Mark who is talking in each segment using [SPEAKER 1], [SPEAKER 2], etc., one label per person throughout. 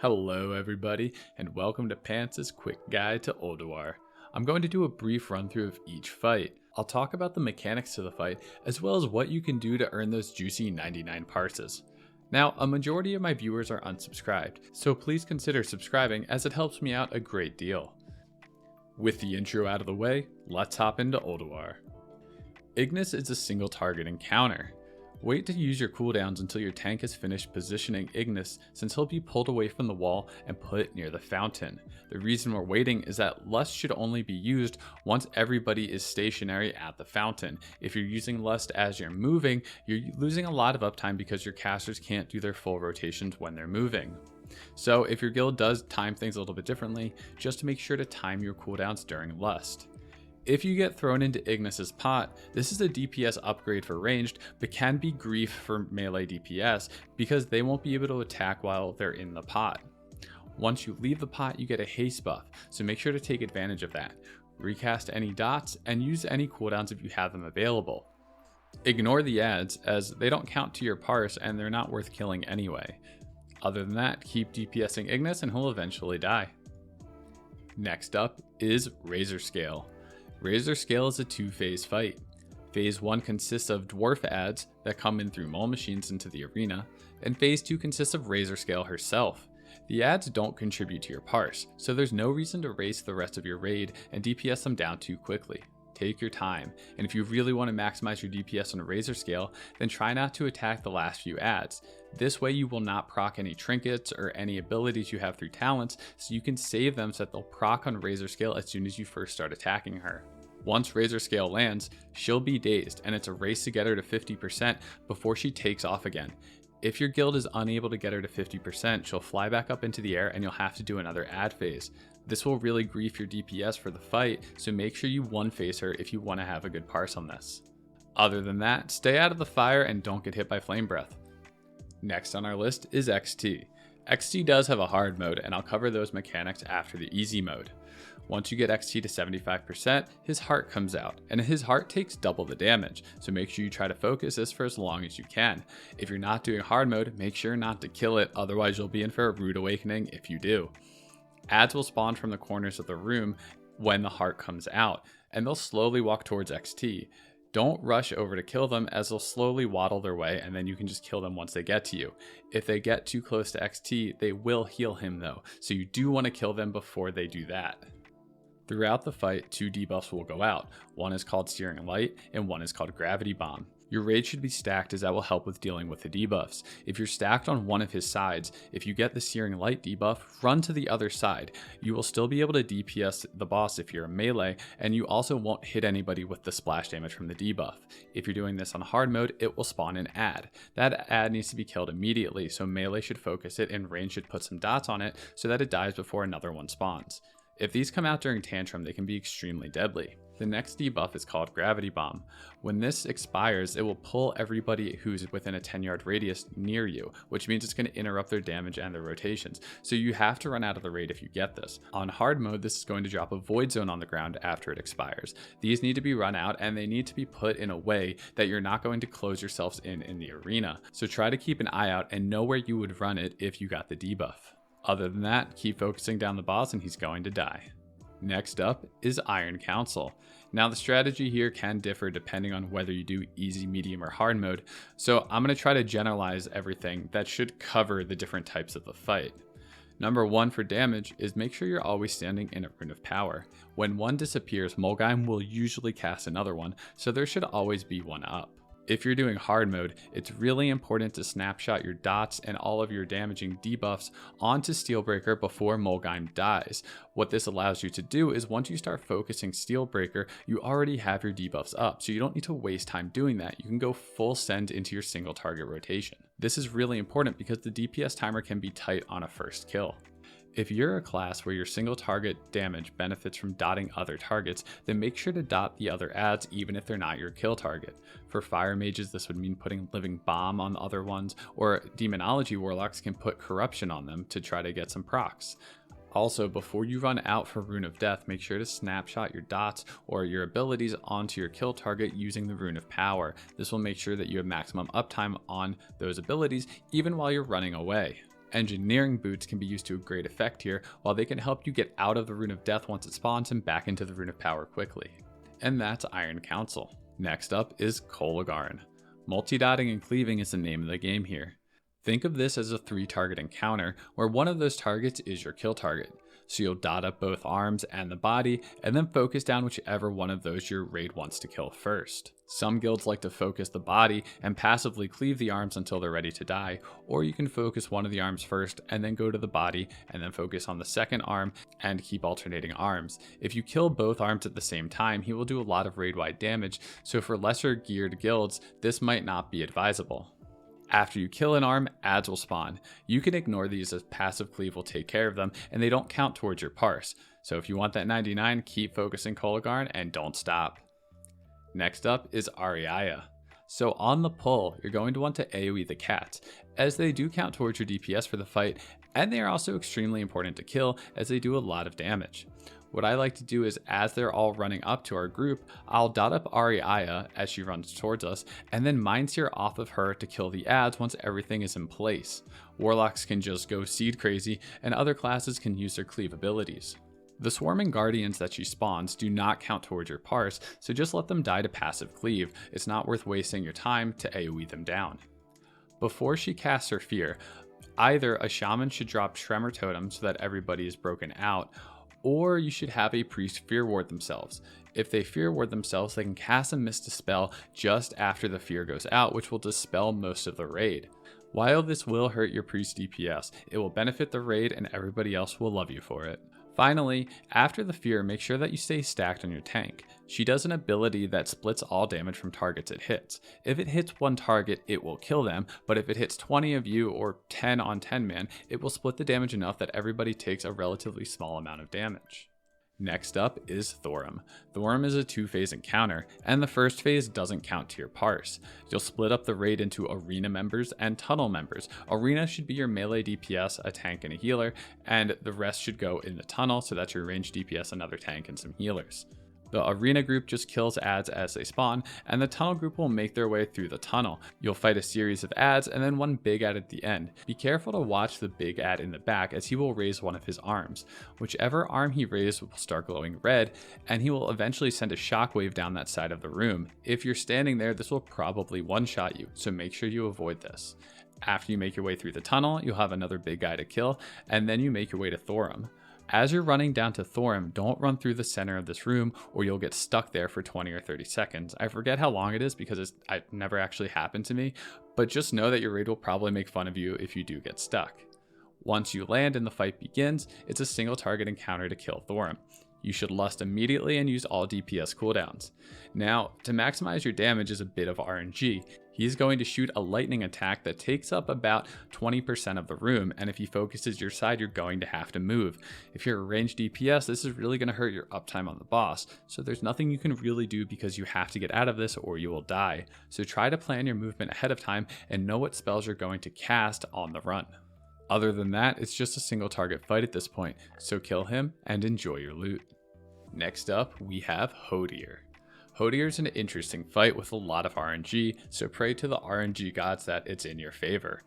[SPEAKER 1] Hello everybody, and welcome to Pants' quick guide to Ulduar. I'm going to do a brief run through of each fight. I'll talk about the mechanics to the fight, as well as what you can do to earn those juicy 99 parses. Now, a majority of my viewers are unsubscribed, so please consider subscribing as it helps me out a great deal. With the intro out of the way, let's hop into Ulduar. Ignis is a single target encounter. Wait to use your cooldowns until your tank has finished positioning Ignis, since he'll be pulled away from the wall and put near the fountain. The reason we're waiting is that Lust should only be used once everybody is stationary at the fountain. If you're using Lust as you're moving, you're losing a lot of uptime because your casters can't do their full rotations when they're moving. So if your guild does time things a little bit differently, just make sure to time your cooldowns during Lust. If you get thrown into Ignis's pot, this is a DPS upgrade for ranged, but can be grief for melee DPS because they won't be able to attack while they're in the pot. Once you leave the pot, you get a haste buff, so make sure to take advantage of that. Recast any dots and use any cooldowns if you have them available. Ignore the ads as they don't count to your parse and they're not worth killing anyway. Other than that, keep DPSing Ignis and he'll eventually die. Next up is Razorscale. Razorscale is a two-phase fight. Phase 1 consists of dwarf ads that come in through mole machines into the arena, and Phase 2 consists of Razorscale herself. The ads don't contribute to your parse, so there's no reason to race the rest of your raid and DPS them down too quickly. Take your time, and if you really want to maximize your DPS on Razorscale, then try not to attack the last few ads. This way you will not proc any trinkets or any abilities you have through talents, so you can save them so that they'll proc on Razorscale as soon as you first start attacking her. Once Razorscale lands, she'll be dazed, and it's a race to get her to 50% before she takes off again. If your guild is unable to get her to 50%, she'll fly back up into the air and you'll have to do another ad phase. This will really grief your DPS for the fight, so make sure you one phase her if you want to have a good parse on this. Other than that, stay out of the fire and don't get hit by flame breath. Next on our list is XT. XT does have a hard mode, and I'll cover those mechanics after the easy mode. Once you get XT to 75%, his heart comes out, and his heart takes double the damage, so make sure you try to focus this for as long as you can. If you're not doing hard mode, make sure not to kill it, otherwise you'll be in for a rude awakening if you do. Ads will spawn from the corners of the room when the heart comes out, and they'll slowly walk towards XT. Don't rush over to kill them as they'll slowly waddle their way, and then you can just kill them once they get to you. If they get too close to XT, they will heal him though, so you do want to kill them before they do that. Throughout the fight, two debuffs will go out. One is called Searing Light, and one is called Gravity Bomb. Your raid should be stacked as that will help with dealing with the debuffs. If you're stacked on one of his sides, if you get the Searing Light debuff, run to the other side. You will still be able to DPS the boss if you're a melee, and you also won't hit anybody with the splash damage from the debuff. If you're doing this on hard mode, it will spawn an ad. That ad needs to be killed immediately, so melee should focus it and range should put some dots on it so that it dies before another one spawns. If these come out during Tantrum, they can be extremely deadly. The next debuff is called Gravity Bomb. When this expires, it will pull everybody who's within a 10-yard radius near you, which means it's going to interrupt their damage and their rotations, so you have to run out of the raid if you get this. On hard mode, this is going to drop a void zone on the ground after it expires. These need to be run out, and they need to be put in a way that you're not going to close yourselves in the arena, so try to keep an eye out and know where you would run it if you got the debuff. Other than that, keep focusing down the boss and he's going to die. Next up is Iron Council. Now the strategy here can differ depending on whether you do easy, medium, or hard mode, so I'm going to try to generalize everything that should cover the different types of the fight. Number 1 for damage is make sure you're always standing in a rune of power. When one disappears, Mulgaim will usually cast another one, so there should always be one up. If you're doing hard mode, it's really important to snapshot your dots and all of your damaging debuffs onto Steelbreaker before Mulgaim dies. What this allows you to do is once you start focusing Steelbreaker, you already have your debuffs up, so you don't need to waste time doing that. You can go full send into your single target rotation. This is really important because the DPS timer can be tight on a first kill. If you're a class where your single target damage benefits from dotting other targets, then make sure to dot the other ads even if they're not your kill target. For fire mages, this would mean putting Living Bomb on the other ones, or Demonology warlocks can put Corruption on them to try to get some procs. Also, before you run out for Rune of Death, make sure to snapshot your dots or your abilities onto your kill target using the Rune of Power. This will make sure that you have maximum uptime on those abilities even while you're running away. Engineering boots can be used to a great effect here, while they can help you get out of the Rune of Death once it spawns and back into the Rune of Power quickly. And that's Iron Council. Next up is Kologarn. Multi-dotting and cleaving is the name of the game here. Think of this as a 3-target encounter, where one of those targets is your kill target. So you'll dot up both arms and the body, and then focus down whichever one of those your raid wants to kill first. Some guilds like to focus the body and passively cleave the arms until they're ready to die, or you can focus one of the arms first and then go to the body and then focus on the second arm and keep alternating arms. If you kill both arms at the same time, he will do a lot of raid-wide damage, so for lesser geared guilds, this might not be advisable. After you kill an arm, adds will spawn. You can ignore these as passive cleave will take care of them, and they don't count towards your parse. So if you want that 99, keep focusing Kologarn and don't stop. Next up is Auriaya. So on the pull, you're going to want to AoE the cats, as they do count towards your DPS for the fight, and they are also extremely important to kill as they do a lot of damage. What I like to do is, as they're all running up to our group, I'll dot up Auriaya as she runs towards us, and then mind sear off of her to kill the adds once everything is in place. Warlocks can just go seed crazy, and other classes can use their cleave abilities. The swarming guardians that she spawns do not count towards your parse, so just let them die to passive cleave. It's not worth wasting your time to AoE them down. Before she casts her fear, either a shaman should drop Tremor Totem so that everybody is broken out, or you should have a priest fear ward themselves. If they fear ward themselves, they can cast and miss dispel just after the fear goes out, which will dispel most of the raid. While this will hurt your priest DPS, it will benefit the raid and everybody else will love you for it. Finally, after the fear, make sure that you stay stacked on your tank. She does an ability that splits all damage from targets it hits. If it hits one target, it will kill them, but if it hits 20 of you or 10 on 10 man, it will split the damage enough that everybody takes a relatively small amount of damage. Next up is Thorim. Thorim is a 2-phase encounter, and the first phase doesn't count to your parse. You'll split up the raid into arena members and tunnel members. Arena should be your melee DPS, a tank, and a healer, and the rest should go in the tunnel, so that's your ranged DPS, another tank, and some healers. The arena group just kills adds as they spawn, and the tunnel group will make their way through the tunnel. You'll fight a series of adds and then one big add at the end. Be careful to watch the big add in the back, as he will raise one of his arms. Whichever arm he raises will start glowing red, and he will eventually send a shockwave down that side of the room. If you're standing there, this will probably one-shot you, so make sure you avoid this. After you make your way through the tunnel, you'll have another big guy to kill, and then you make your way to Thorim. As you're running down to Thorim, don't run through the center of this room or you'll get stuck there for 20 or 30 seconds. I forget how long it is because it never actually happened to me, but just know that your raid will probably make fun of you if you do get stuck. Once you land and the fight begins, it's a single target encounter to kill Thorim. You should lust immediately and use all DPS cooldowns. Now, to maximize your damage is a bit of RNG. He's going to shoot a lightning attack that takes up about 20% of the room, and if he focuses your side, you're going to have to move. If you're a ranged DPS, this is really going to hurt your uptime on the boss, so there's nothing you can really do because you have to get out of this or you will die. So try to plan your movement ahead of time and know what spells you're going to cast on the run. Other than that, it's just a single target fight at this point, so kill him and enjoy your loot. Next up, we have Hodir. Hodir is an interesting fight with a lot of RNG, so pray to the RNG gods that it's in your favor.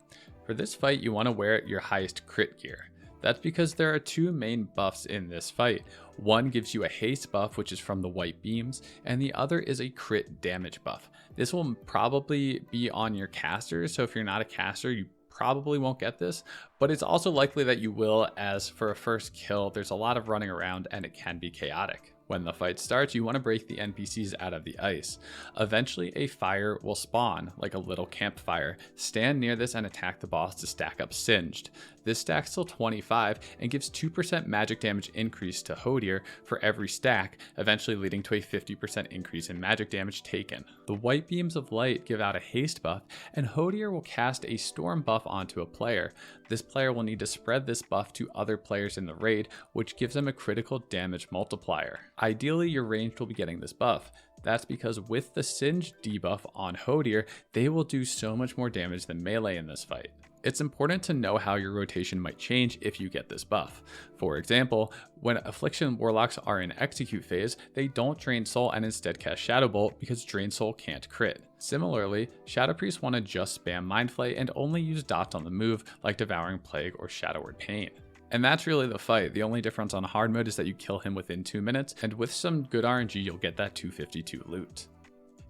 [SPEAKER 1] For this fight, you want to wear your highest crit gear. That's because there are two main buffs in this fight. One gives you a haste buff, which is from the white beams, and the other is a crit damage buff. This will probably be on your casters, so if you're not a caster, you probably won't get this, but it's also likely that you will, as for a first kill, there's a lot of running around and it can be chaotic. When the fight starts, you want to break the NPCs out of the ice. Eventually, a fire will spawn, like a little campfire. Stand near this and attack the boss to stack up Singed. This stacks till 25 and gives 2% magic damage increase to Hodir for every stack, eventually leading to a 50% increase in magic damage taken. The white beams of light give out a haste buff, and Hodir will cast a storm buff onto a player. This player will need to spread this buff to other players in the raid, which gives them a critical damage multiplier. Ideally, your ranged will be getting this buff. That's because with the Singed debuff on Hodir, they will do so much more damage than melee in this fight. It's important to know how your rotation might change if you get this buff. For example, when Affliction Warlocks are in execute phase, they don't drain soul and instead cast Shadow Bolt because drain soul can't crit. Similarly, Shadow Priests want to just spam Mind Flay and only use dots on the move like Devouring Plague or Shadow Word Pain. And that's really the fight. The only difference on hard mode is that you kill him within 2 minutes, and with some good RNG you'll get that 252 loot.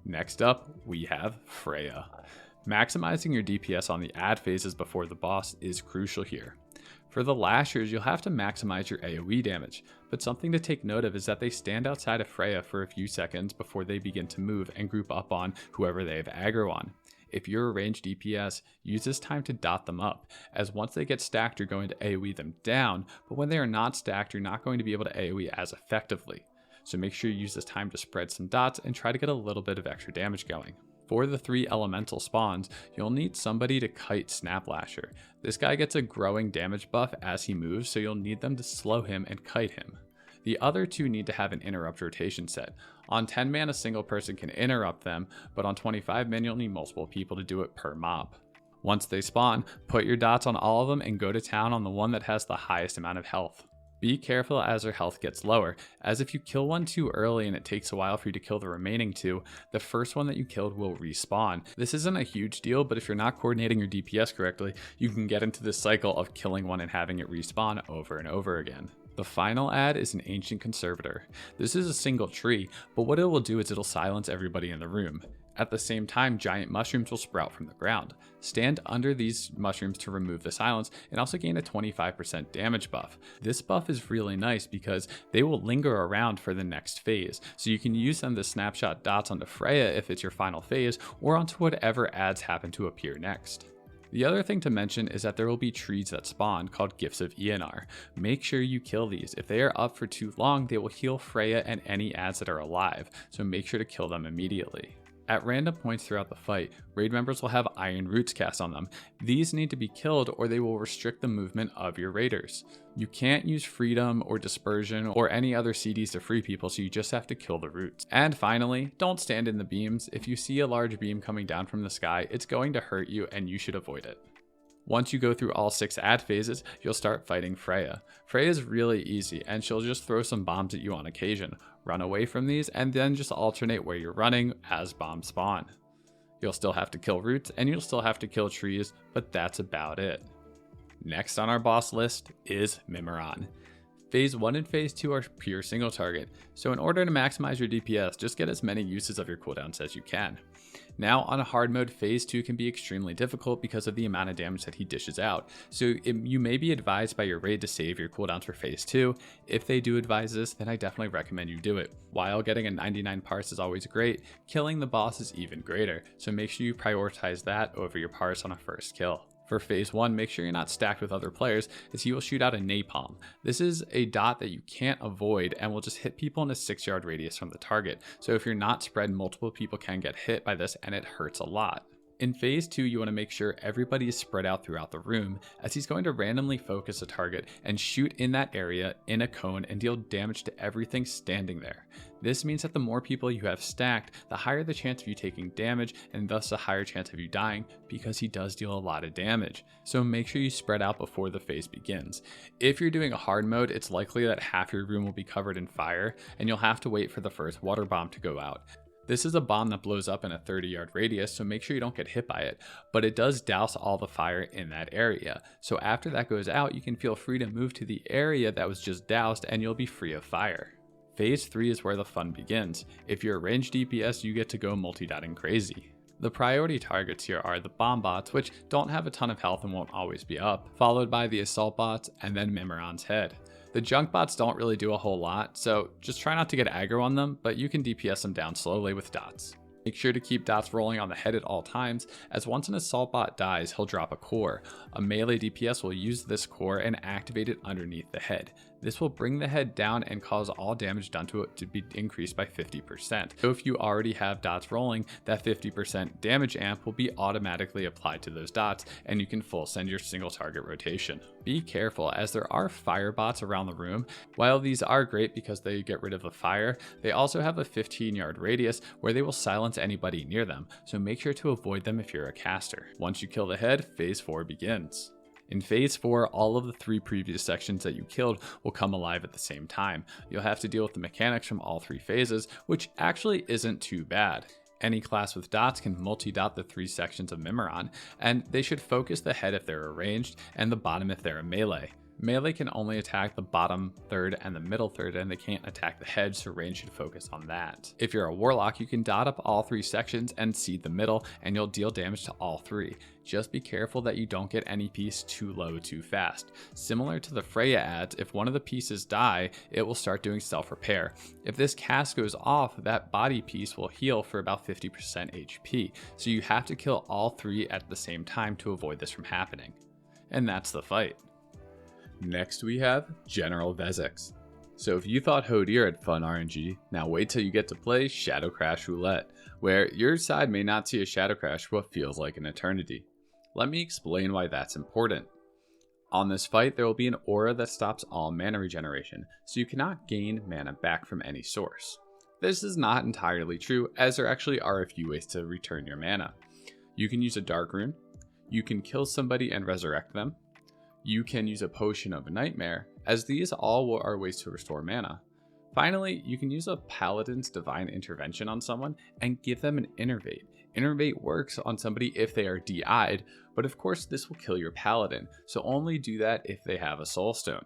[SPEAKER 1] Next up, we have Freya. Maximizing your DPS on the ad phases before the boss is crucial here. For the Lashers, you'll have to maximize your AoE damage, but something to take note of is that they stand outside of Freya for a few seconds before they begin to move and group up on whoever they have aggro on. If you're a ranged DPS, use this time to dot them up, as once they get stacked you're going to AoE them down, but when they are not stacked you're not going to be able to AoE as effectively. So make sure you use this time to spread some dots and try to get a little bit of extra damage going. For the 3 elemental spawns, you'll need somebody to kite Snaplasher. This guy gets a growing damage buff as he moves, so you'll need them to slow him and kite him. The other 2 need to have an interrupt rotation set. On 10 man a single person can interrupt them, but on 25 man you'll need multiple people to do it per mob. Once they spawn, put your dots on all of them and go to town on the one that has the highest amount of health. Be careful as their health gets lower, as if you kill one too early and it takes a while for you to kill the remaining 2, the first one that you killed will respawn. This isn't a huge deal, but if you're not coordinating your DPS correctly, you can get into this cycle of killing one and having it respawn over and over again. The final ad is an Ancient Conservator. This is a single tree, but what it will do is it'll silence everybody in the room. At the same time, giant mushrooms will sprout from the ground. Stand under these mushrooms to remove the silence and also gain a 25% damage buff. This buff is really nice because they will linger around for the next phase, so you can use them to snapshot dots onto Freya if it's your final phase, or onto whatever ads happen to appear next. The other thing to mention is that there will be trees that spawn called Gifts of Eonar. Make sure you kill these. If they are up for too long, they will heal Freya and any ads that are alive, so make sure to kill them immediately. At random points throughout the fight, raid members will have Iron Roots cast on them. These need to be killed or they will restrict the movement of your raiders. You can't use Freedom or Dispersion or any other CDs to free people, so you just have to kill the roots. And finally, don't stand in the beams. If you see a large beam coming down from the sky, it's going to hurt you and you should avoid it. Once you go through all 6 ad phases, you'll start fighting Freya. Freya is really easy, and she'll just throw some bombs at you on occasion. Run away from these, and then just alternate where you're running as bombs spawn. You'll still have to kill roots, and you'll still have to kill trees, but that's about it. Next on our boss list is Mimiron. Phase 1 and Phase 2 are pure single target, so in order to maximize your DPS, just get as many uses of your cooldowns as you can. Now on a hard mode, Phase 2 can be extremely difficult because of the amount of damage that he dishes out, so you may be advised by your raid to save your cooldowns for Phase 2. If they do advise this, then I definitely recommend you do it. While getting a 99 parse is always great, killing the boss is even greater, so make sure you prioritize that over your parse on a first kill. For Phase 1, make sure you're not stacked with other players, as he will shoot out a napalm. This is a dot that you can't avoid and will just hit people in a 6-yard radius from the target, so if you're not spread, multiple people can get hit by this and it hurts a lot. In Phase 2, you want to make sure everybody is spread out throughout the room, as he's going to randomly focus a target and shoot in that area in a cone and deal damage to everything standing there. This means that the more people you have stacked, the higher the chance of you taking damage, and thus the higher chance of you dying, because he does deal a lot of damage. So make sure you spread out before the phase begins. If you're doing a hard mode, it's likely that half your room will be covered in fire, and you'll have to wait for the first water bomb to go out. This is a bomb that blows up in a 30-yard radius, so make sure you don't get hit by it, but it does douse all the fire in that area. So after that goes out, you can feel free to move to the area that was just doused and you'll be free of fire. Phase 3 is where the fun begins. If you're a ranged DPS, you get to go multi-dotting crazy. The priority targets here are the bomb bots, which don't have a ton of health and won't always be up, followed by the assault bots and then Mimiron's head. The junk bots don't really do a whole lot, so just try not to get aggro on them, but you can DPS them down slowly with dots. Make sure to keep dots rolling on the head at all times, as once an assault bot dies, he'll drop a core. A melee DPS will use this core and activate it underneath the head. This will bring the head down and cause all damage done to it to be increased by 50%. So if you already have dots rolling, that 50% damage amp will be automatically applied to those dots, and you can full send your single target rotation. be careful as there are fire bots around the room. While these are great because they get rid of the fire, they also have a 15-yard radius where they will silence anybody near them, so make sure to avoid them if you're a caster. Once you kill the head, phase 4 begins. In phase 4, all of the 3 previous sections that you killed will come alive at the same time. You'll have to deal with the mechanics from all 3 phases, which actually isn't too bad. Any class with dots can multi-dot the 3 sections of Mimiron, and they should focus the head if they're ranged, and the bottom if they're a melee. Melee can only attack the bottom third and the middle third, and they can't attack the head, so range should focus on that. If you're a warlock, you can dot up all 3 sections and seed the middle, and you'll deal damage to all 3. Just be careful that you don't get any piece too low too fast. Similar to the Freya ads, if one of the pieces die, it will start doing self-repair. If this cast goes off, that body piece will heal for about 50% HP, so you have to kill all 3 at the same time to avoid this from happening. And that's the fight. Next we have General Vezax. So if you thought Hodir had fun RNG, now wait till you get to play Shadow Crash Roulette, where your side may not see a Shadow Crash for what feels like an eternity. Let me explain why that's important. On this fight, there will be an aura that stops all mana regeneration, so you cannot gain mana back from any source. This is not entirely true, as there actually are a few ways to return your mana. You can use a Dark Rune, you can kill somebody and resurrect them, you can use a Potion of Nightmare, as these all are ways to restore mana. Finally, you can use a Paladin's Divine Intervention on someone and give them an Innervate. Innervate works on somebody if they are DI'd, but of course this will kill your Paladin, so only do that if they have a Soul Stone.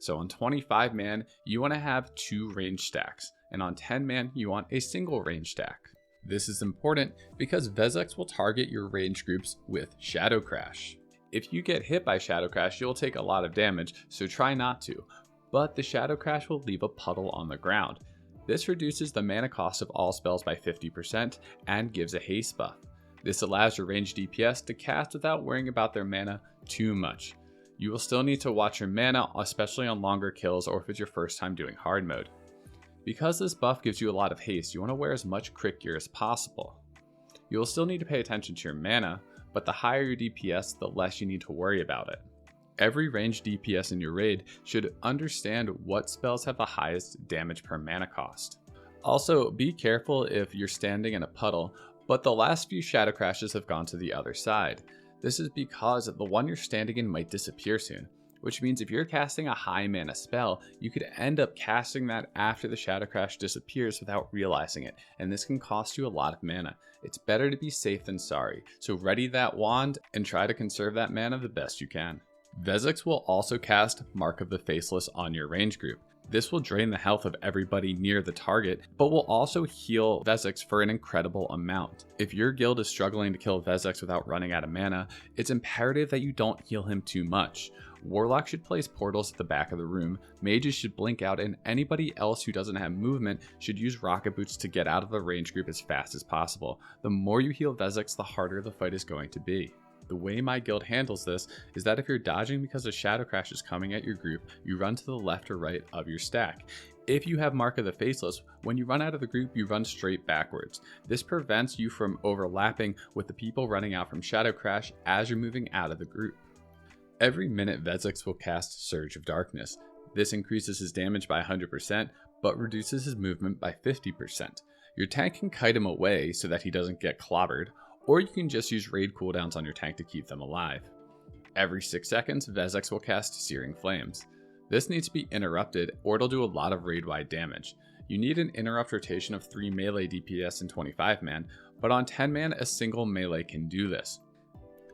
[SPEAKER 1] So on 25 man, you want to have 2 range stacks, and on 10 man, you want a single range stack. This is important because Vezax will target your range groups with Shadow Crash. If you get hit by Shadow Crash, you'll take a lot of damage, so try not to. But the Shadow Crash will leave a puddle on the ground. This reduces the mana cost of all spells by 50% and gives a haste buff. This allows your ranged DPS to cast without worrying about their mana too much. You will still need to watch your mana, especially on longer kills or if it's your first time doing hard mode. Because this buff gives you a lot of haste, you want to wear as much crit gear as possible. You will still need to pay attention to your mana, but the higher your DPS, the less you need to worry about it. Every ranged DPS in your raid should understand what spells have the highest damage per mana cost. Also, be careful if you're standing in a puddle, but the last few Shadow Crashes have gone to the other side. This is because the one you're standing in might disappear soon, which means if you're casting a high mana spell, you could end up casting that after the Shadow Crash disappears without realizing it, and this can cost you a lot of mana. It's better to be safe than sorry, so ready that wand and try to conserve that mana the best you can. Vezax will also cast Mark of the Faceless on your range group. This will drain the health of everybody near the target, but will also heal Vezax for an incredible amount. If your guild is struggling to kill Vezax without running out of mana, it's imperative that you don't heal him too much. Warlock should place portals at the back of the room, mages should blink out, and anybody else who doesn't have movement should use rocket boots to get out of the range group as fast as possible. The more you heal Vezax, the harder the fight is going to be. The way my guild handles this is that if you're dodging because a Shadow Crash is coming at your group, you run to the left or right of your stack. If you have Mark of the Faceless, when you run out of the group, you run straight backwards. This prevents you from overlapping with the people running out from Shadow Crash as you're moving out of the group. Every minute Vezax will cast Surge of Darkness. This increases his damage by 100%, but reduces his movement by 50%. Your tank can kite him away so that he doesn't get clobbered, or you can just use raid cooldowns on your tank to keep them alive. Every 6 seconds, Vezax will cast Searing Flames. This needs to be interrupted, or it'll do a lot of raid-wide damage. You need an interrupt rotation of 3 melee DPS in 25 man, but on 10 man, a single melee can do this.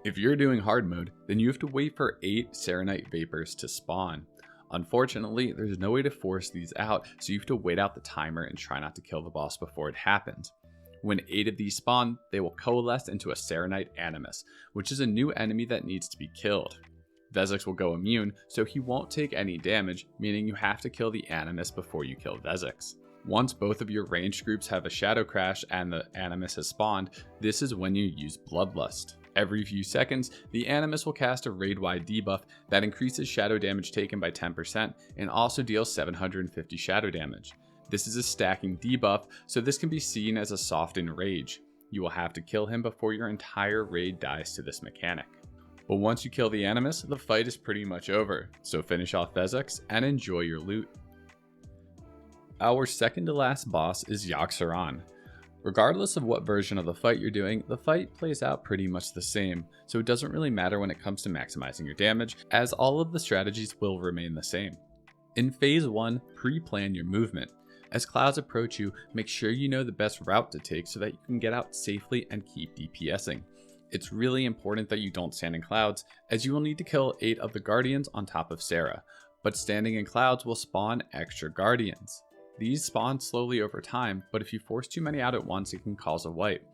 [SPEAKER 1] If you're doing hard mode, then you have to wait for 8 Serenite Vapors to spawn. Unfortunately, there's no way to force these out, so you have to wait out the timer and try not to kill the boss before it happens. When 8 of these spawn, they will coalesce into a Serenite Animus, which is a new enemy that needs to be killed. Vezax will go immune, so he won't take any damage, meaning you have to kill the Animus before you kill Vezax. Once both of your ranged groups have a Shadow Crash and the Animus has spawned, this is when you use Bloodlust. Every few seconds, the Animus will cast a raid-wide debuff that increases shadow damage taken by 10% and also deals 750 shadow damage. This is a stacking debuff, so this can be seen as a softened rage. You will have to kill him before your entire raid dies to this mechanic. But once you kill the Animus, the fight is pretty much over, so finish off Vezax and enjoy your loot. Our second to last boss is Yogg Saron. Regardless of what version of the fight you're doing, the fight plays out pretty much the same, so it doesn't really matter when it comes to maximizing your damage, as all of the strategies will remain the same. In Phase 1, pre-plan your movement. As clouds approach you, make sure you know the best route to take so that you can get out safely and keep DPSing. It's really important that you don't stand in clouds, as you will need to kill 8 of the guardians on top of Sarah, but standing in clouds will spawn extra guardians. These spawn slowly over time, but if you force too many out at once, it can cause a wipe.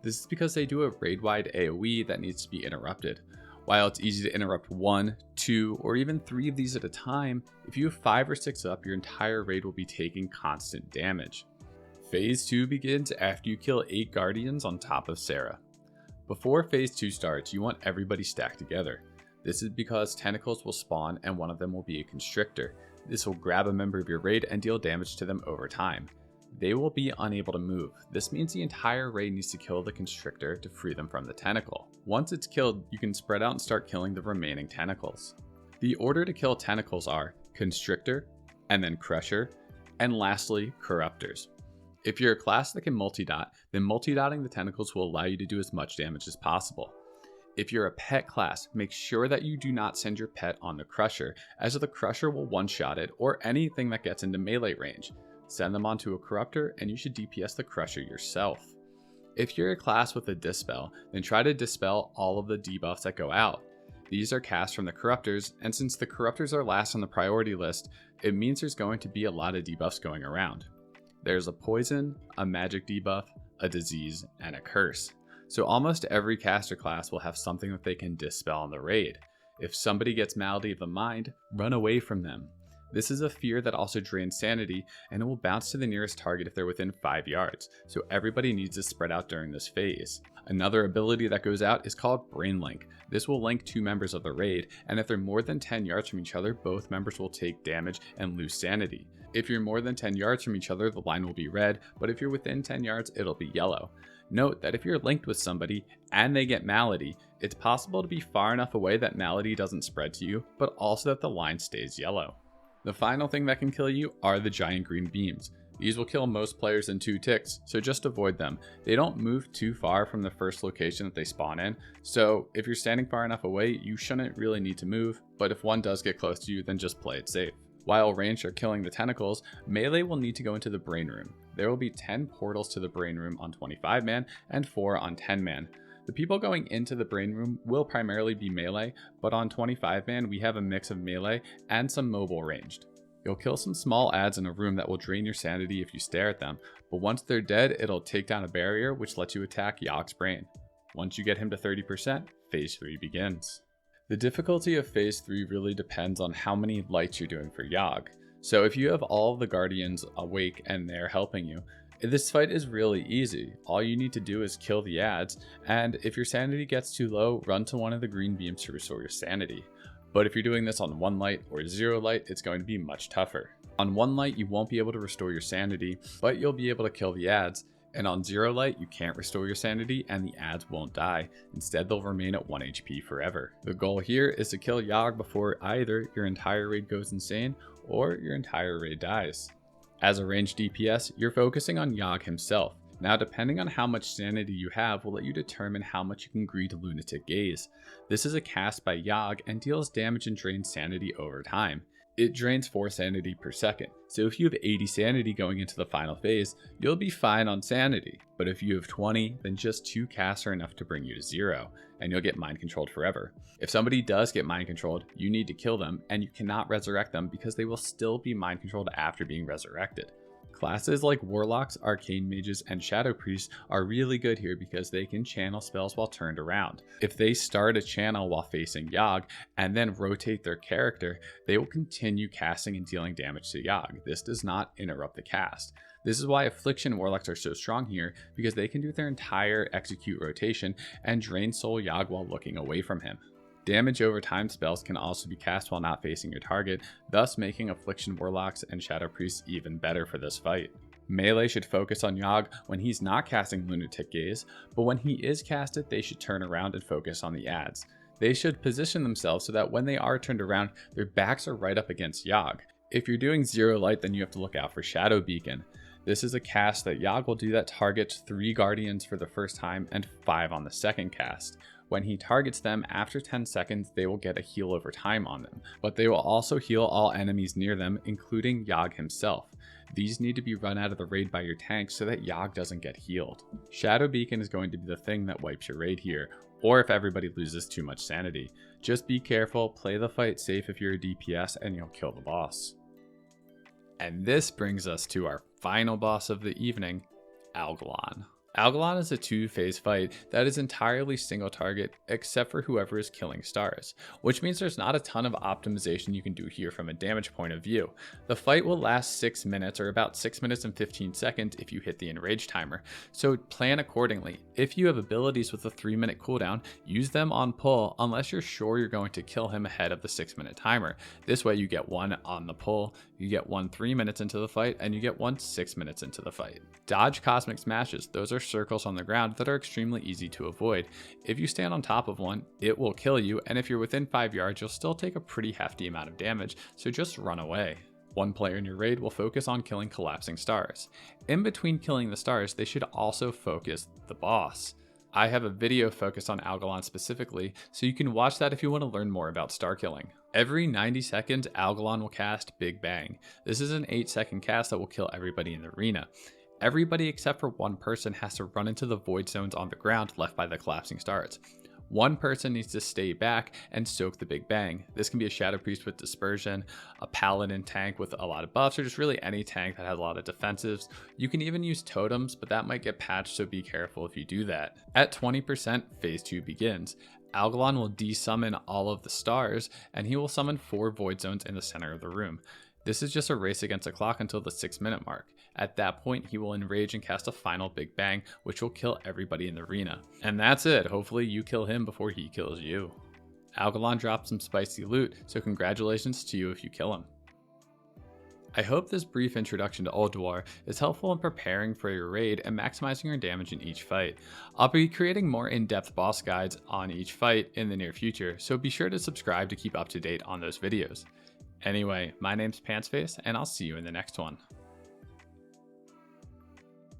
[SPEAKER 1] This is because they do a raid-wide AoE that needs to be interrupted. While it's easy to interrupt 1, 2, or even 3 of these at a time, if you have 5 or 6 up, your entire raid will be taking constant damage. Phase 2 begins after you kill 8 guardians on top of Sarah. Before Phase 2 starts, you want everybody stacked together. This is because tentacles will spawn and one of them will be a constrictor. This will grab a member of your raid and deal damage to them over time. They will be unable to move. This means the entire raid needs to kill the constrictor to free them from the tentacle. Once it's killed, you can spread out and start killing the remaining tentacles. The order to kill tentacles are constrictor, and then crusher, and lastly, corruptors. If you're a class that can multi-dot, then multi-dotting the tentacles will allow you to do as much damage as possible. If you're a pet class, make sure that you do not send your pet on the crusher, as the crusher will one-shot it or anything that gets into melee range. Send them onto a corruptor and you should DPS the crusher yourself. If you're a class with a dispel, then try to dispel all of the debuffs that go out. These are cast from the corruptors, and since the corruptors are last on the priority list, it means there's going to be a lot of debuffs going around. There's a poison, a magic debuff, a disease, and a curse. So almost every caster class will have something that they can dispel on the raid. If somebody gets Malady of the Mind, run away from them. This is a fear that also drains sanity, and it will bounce to the nearest target if they're within 5 yards, so everybody needs to spread out during this phase. Another ability that goes out is called Brain Link. This will link 2 members of the raid, and if they're more than 10 yards from each other, both members will take damage and lose sanity. If you're more than 10 yards from each other, the line will be red, but if you're within 10 yards, it'll be yellow. Note that if you're linked with somebody and they get Malady, it's possible to be far enough away that Malady doesn't spread to you, but also that the line stays yellow. The final thing that can kill you are the giant green beams. These will kill most players in 2 ticks, so just avoid them. They don't move too far from the first location that they spawn in, so if you're standing far enough away, you shouldn't really need to move, but if one does get close to you, then just play it safe. While ranged are killing the tentacles, melee will need to go into the brain room. There will be 10 portals to the brain room on 25 man and 4 on 10 man. The people going into the brain room will primarily be melee, but on 25 man we have a mix of melee and some mobile ranged. You'll kill some small adds in a room that will drain your sanity if you stare at them, but once they're dead, it'll take down a barrier which lets you attack Yogg's brain. Once you get him to 30%, Phase 3 begins. The difficulty of Phase 3 really depends on how many lights you're doing for Yogg. So if you have all of the guardians awake and they're helping you, this fight is really easy. All you need to do is kill the adds, and if your sanity gets too low, run to one of the green beams to restore your sanity. But if you're doing this on 1 light or 0 light, it's going to be much tougher. On 1 light, you won't be able to restore your sanity, but you'll be able to kill the adds. And on 0 light, you can't restore your sanity and the adds won't die. Instead, they'll remain at 1 HP forever. The goal here is to kill Yogg before either your entire raid goes insane or your entire raid dies. As a ranged DPS, you're focusing on Yogg himself. Now, depending on how much sanity you have will let you determine how much you can greet Lunatic Gaze. This is a cast by Yogg and deals damage and drains sanity over time. It drains 4 sanity per second, so if you have 80 sanity going into the final phase, you'll be fine on sanity. But if you have 20, then just 2 casts are enough to bring you to 0, and you'll get mind controlled forever. If somebody does get mind controlled, you need to kill them, and you cannot resurrect them because they will still be mind controlled after being resurrected. Classes like Warlocks, Arcane Mages, and Shadow Priests are really good here because they can channel spells while turned around. If they start a channel while facing Yogg and then rotate their character, they will continue casting and dealing damage to Yogg. This does not interrupt the cast. This is why Affliction Warlocks are so strong here, because they can do their entire execute rotation and drain soul Yogg while looking away from him. Damage over time spells can also be cast while not facing your target, thus making Affliction Warlocks and Shadow Priests even better for this fight. Melee should focus on Yogg when he's not casting Lunatic Gaze, but when he is casted, they should turn around and focus on the adds. They should position themselves so that when they are turned around, their backs are right up against Yogg. If you're doing zero light, then you have to look out for Shadow Beacon. This is a cast that Yogg will do that targets 3 Guardians for the first time and 5 on the second cast. When he targets them, after 10 seconds, they will get a heal over time on them, but they will also heal all enemies near them, including Yogg himself. These need to be run out of the raid by your tank so that Yogg doesn't get healed. Shadow Beacon is going to be the thing that wipes your raid here, or if everybody loses too much sanity. Just be careful, play the fight safe if you're a DPS, and you'll kill the boss. And this brings us to our final boss of the evening, Algalon. Algalon is a 2-phase fight that is entirely single target except for whoever is killing stars, which means there's not a ton of optimization you can do here from a damage point of view. The fight will last 6 minutes, or about 6 minutes and 15 seconds if you hit the enrage timer, so plan accordingly. If you have abilities with a 3-minute cooldown, use them on pull unless you're sure you're going to kill him ahead of the 6-minute timer. This way you get one on the pull, you get one 3 minutes into the fight, and you get one 6 minutes into the fight. Dodge Cosmic Smashes. Those are circles on the ground that are extremely easy to avoid. If you stand on top of one, it will kill you, and if you're within 5 yards, you'll still take a pretty hefty amount of damage, so just run away. One player in your raid will focus on killing collapsing stars. In between killing the stars, they should also focus the boss. I have a video focused on Algalon specifically, so you can watch that if you want to learn more about star killing. Every 90 seconds, Algalon will cast Big Bang. This is an 8-second cast that will kill everybody in the arena. Everybody except for one person has to run into the void zones on the ground left by the collapsing stars. One person needs to stay back and soak the Big Bang. This can be a Shadow Priest with Dispersion, a Paladin tank with a lot of buffs, or just really any tank that has a lot of defensives. You can even use totems, but that might get patched, so be careful if you do that. At 20%, Phase 2 begins. Algalon will desummon all of the stars, and he will summon 4 void zones in the center of the room. This is just a race against the clock until the 6-minute mark. At that point, he will enrage and cast a final Big Bang, which will kill everybody in the arena. And that's it. Hopefully you kill him before he kills you. Algalon drops some spicy loot, so congratulations to you if you kill him. I hope this brief introduction to Ulduar is helpful in preparing for your raid and maximizing your damage in each fight. I'll be creating more in-depth boss guides on each fight in the near future, so be sure to subscribe to keep up to date on those videos. Anyway, my name's Pantsface, and I'll see you in the next one.